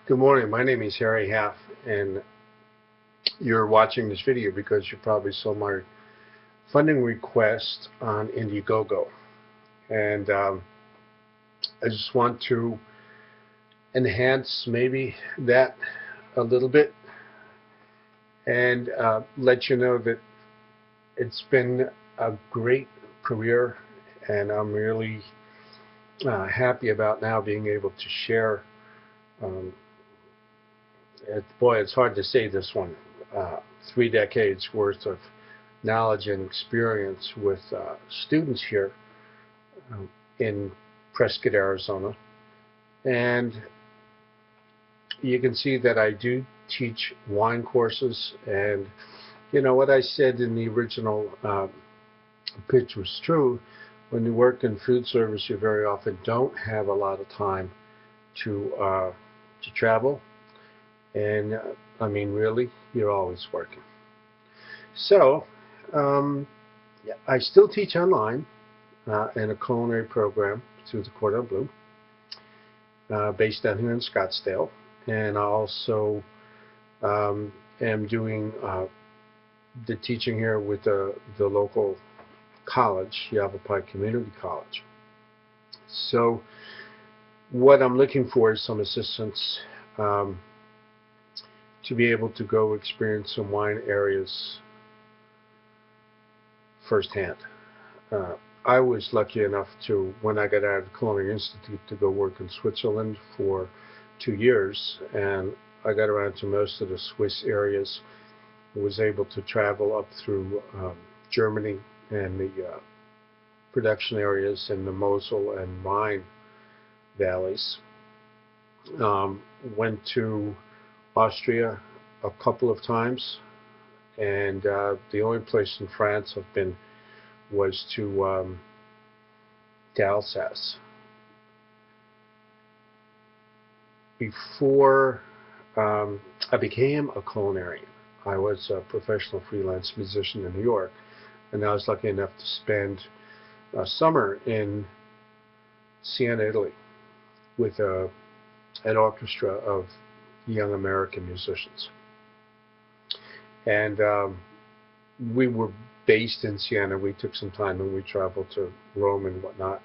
Good morning. My name is Harry Half, and you're watching this video because you probably saw my funding request on Indiegogo. And I just want to enhance maybe that a little bit and let you know that it's been a great career, and I'm really happy about now being able to share. Boy, it's hard to say this one. 3 decades worth of knowledge and experience with students here in Prescott, Arizona. And you can see that I do teach wine courses. And you know what I said in the original pitch was true. When you work in food service, you very often don't have a lot of time to travel. And I mean, really, you're always working. So, I still teach online in a culinary program through the Cordon Bleu, based down here in Scottsdale. And I also am doing the teaching here with the local college, Yavapai Community College. So, what I'm looking for is some assistance to be able to go experience some wine areas firsthand. I was lucky enough to, when I got out of the Culinary Institute, to go work in Switzerland for 2 years, and I got around to most of the Swiss areas. I was able to travel up through Germany and the production areas in the Mosel and Rhine valleys. Went to Austria a couple of times, and the only place in France I've been was to Alsace. Before I became a culinarian, I was a professional freelance musician in New York, and I was lucky enough to spend a summer in Siena, Italy, with an orchestra of young American musicians. And we were based in Siena. We took some time and we traveled to Rome and whatnot.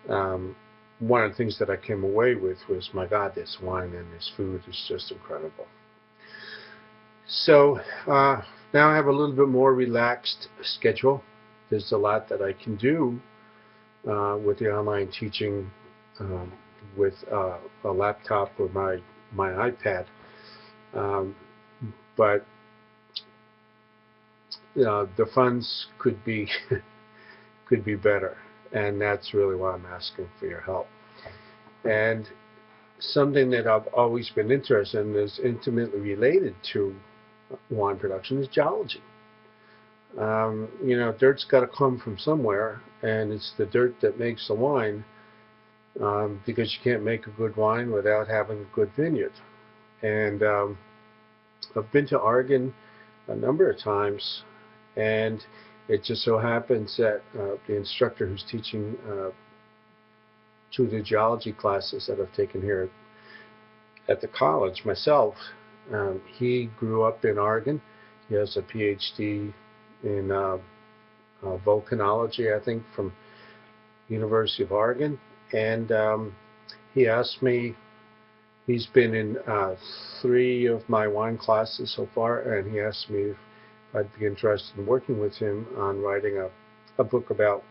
One of the things that I came away with was, my God, this wine and this food is just incredible. So now I have a little bit more relaxed schedule. There's a lot that I can do with the online teaching, with a laptop or my iPad, but the funds could be better, and that's really why I'm asking for your help. And something that I've always been interested in, is intimately related to wine production, is geology. You know, dirt's got to come from somewhere, and it's the dirt that makes the wine. Because you can't make a good wine without having a good vineyard. And I've been to Oregon a number of times, and it just so happens that the instructor who's teaching 2 of the geology classes that I've taken here at the college myself, he grew up in Oregon. He has a PhD in volcanology, I think, from University of Oregon. And he asked me, he's been in 3 of my wine classes so far, and he asked me if I'd be interested in working with him on writing a book about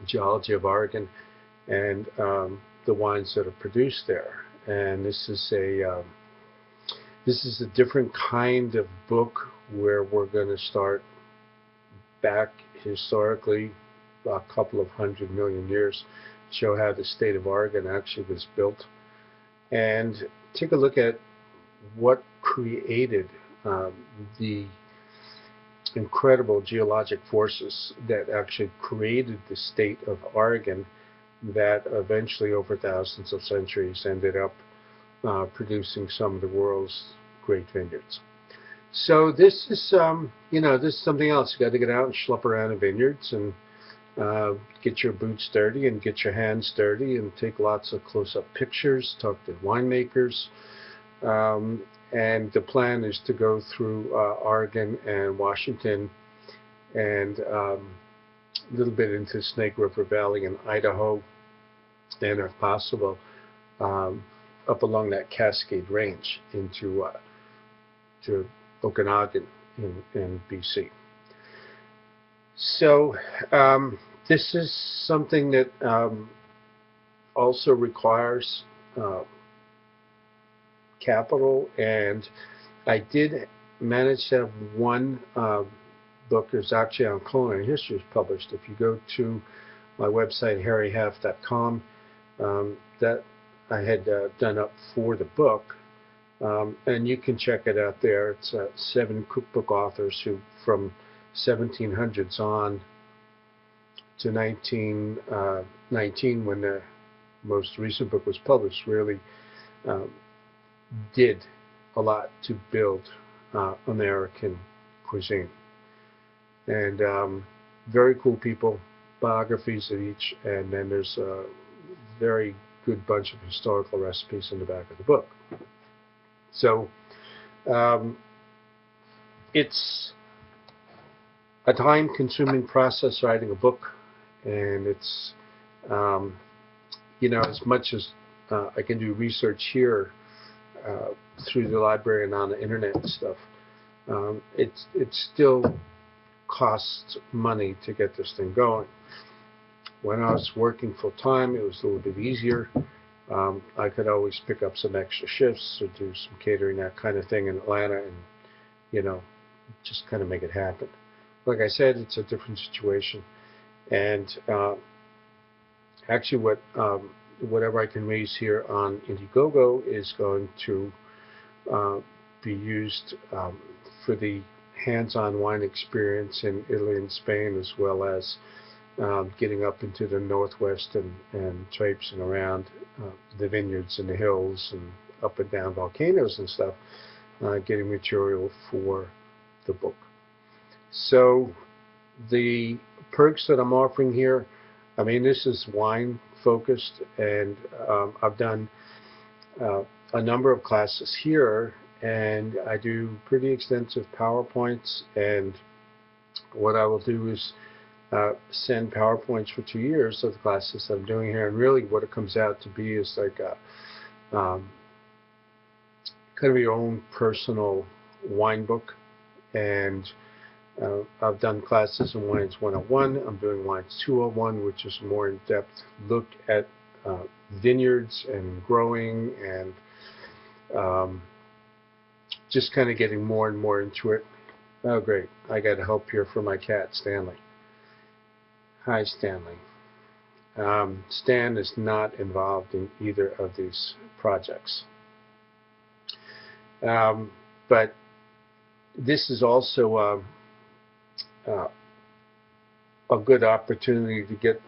geology of Oregon and the wines that are produced there. And this is a different kind of book, where we're going to start back historically a couple of 100 million years, show how the state of Oregon actually was built, and take a look at what created the incredible geologic forces that actually created the state of Oregon, that eventually, over thousands of centuries, ended up producing some of the world's great vineyards. So this is, you know, this is something else. You got to get out and schlep around in vineyards and get your boots dirty and get your hands dirty and take lots of close-up pictures, talk to winemakers, And the plan is to go through Oregon and Washington and a little bit into Snake River Valley in Idaho, and if possible, up along that Cascade Range into to Okanagan in BC. So this is something that also requires capital, and I did manage to have one book. It's actually on culinary history, is published. If you go to my website, harryhalf.com, that I had done up for the book, and you can check it out there. It's 7 cookbook authors who, from 1700s on to 1919, when the most recent book was published, really did a lot to build American cuisine. And very cool people, biographies of each, and then there's a very good bunch of historical recipes in the back of the book. So it's a time-consuming process writing a book, and it's as much as I can do research here through the library and on the internet and stuff, it still costs money to get this thing going. When I was working full-time, it was a little bit easier. I could always pick up some extra shifts or do some catering, that kind of thing in Atlanta, and just kind of make it happen. Like I said, it's a different situation, and actually whatever I can raise here on Indiegogo is going to be used for the hands-on wine experience in Italy and Spain, as well as getting up into the Northwest and traipsing around the vineyards and the hills and up and down volcanoes and stuff, getting material for the book. So the perks that I'm offering here, I mean, this is wine focused, and I've done a number of classes here, and I do pretty extensive PowerPoints, and what I will do is send PowerPoints for 2 years of the classes that I'm doing here, and really what it comes out to be is like a kind of your own personal wine book. And I've done classes in Wines 101. I'm doing Wines 201, which is more in-depth look at vineyards and growing, and just kind of getting more and more into it. Oh, great. I got help here from my cat, Stanley. Hi, Stanley. Stan is not involved in either of these projects. But this is also a good opportunity to get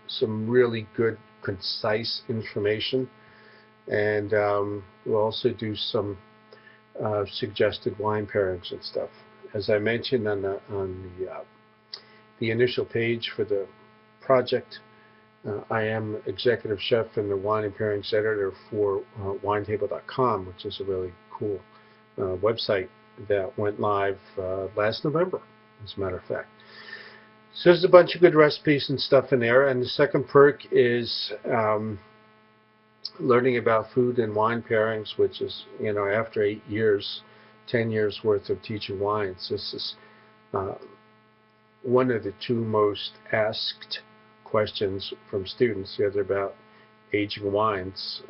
some really good, concise information. And we'll also do some suggested wine pairings and stuff. As I mentioned on the initial page for the project, I am executive chef and the wine and pairings editor for winetable.com, which is a really cool website that went live last November, as a matter of fact. So there's a bunch of good recipes and stuff in there. And the second perk is learning about food and wine pairings, which is, after 8 years, 10 years worth of teaching wines, this is one of the 2 most asked questions from students, the other about aging wines.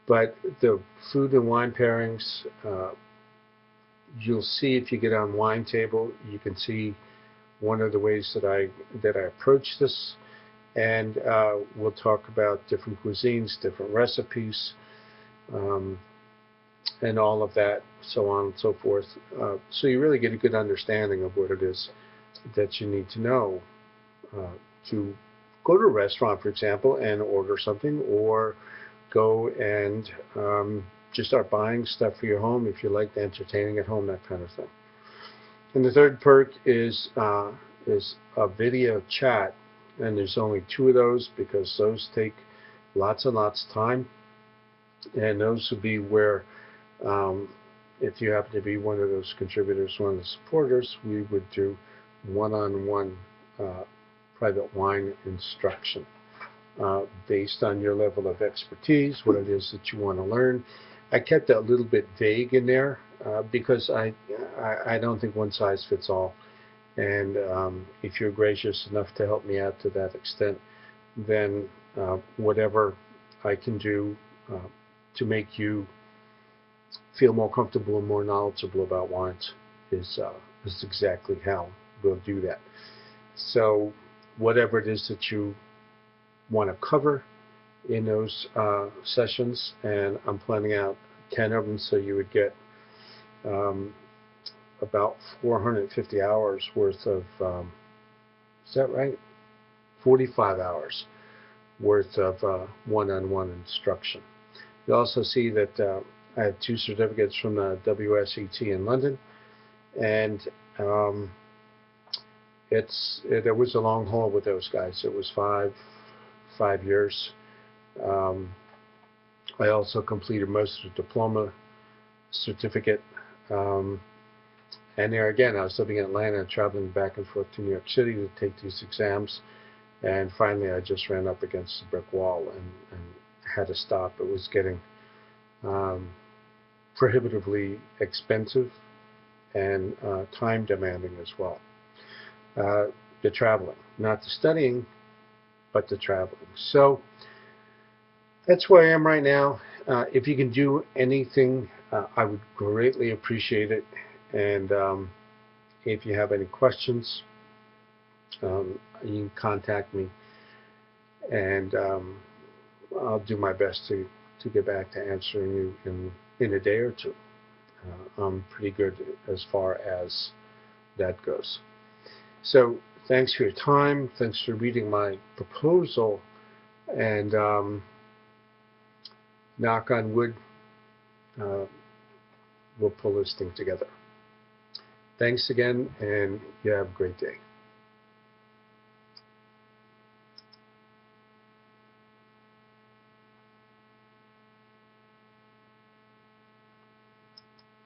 But the food and wine pairings, you'll see if you get on Wine Table, you can see one of the ways that I approach this, and we'll talk about different cuisines, different recipes, and all of that, so on and so forth. So you really get a good understanding of what it is that you need to know to go to a restaurant, for example, and order something, or go and just start buying stuff for your home if you like entertaining at home, that kind of thing. And the third perk is a video chat, and there's only 2 of those because those take lots and lots of time. And those would be where, if you happen to be one of those contributors, one of the supporters, we would do one-on-one private wine instruction based on your level of expertise, what it is that you want to learn. I kept that a little bit vague in there because I don't think one size fits all. And if you're gracious enough to help me out to that extent, then whatever I can do to make you feel more comfortable and more knowledgeable about wines is exactly how we'll do that. So whatever it is that you want to cover in those sessions, and I'm planning out 10 of them, so you would get about 450 hours worth of, is that right? 45 hours worth of one-on-one instruction. You'll also see that I have 2 certificates from the WSET in London, and there was a long haul with those guys. It was five years. I also completed most of the diploma certificate. And there again, I was living in Atlanta and traveling back and forth to New York City to take these exams. And finally, I just ran up against the brick wall and had to stop. It was getting prohibitively expensive and time demanding as well. The traveling, not the studying, but the traveling. So that's where I am right now. If you can do anything, I would greatly appreciate it. And if you have any questions, you can contact me, and I'll do my best to get back to answering you in a day or two. I'm pretty good as far as that goes. So thanks for your time. Thanks for reading my proposal, and knock on wood, we'll pull this thing together. Thanks again, and you have a great day.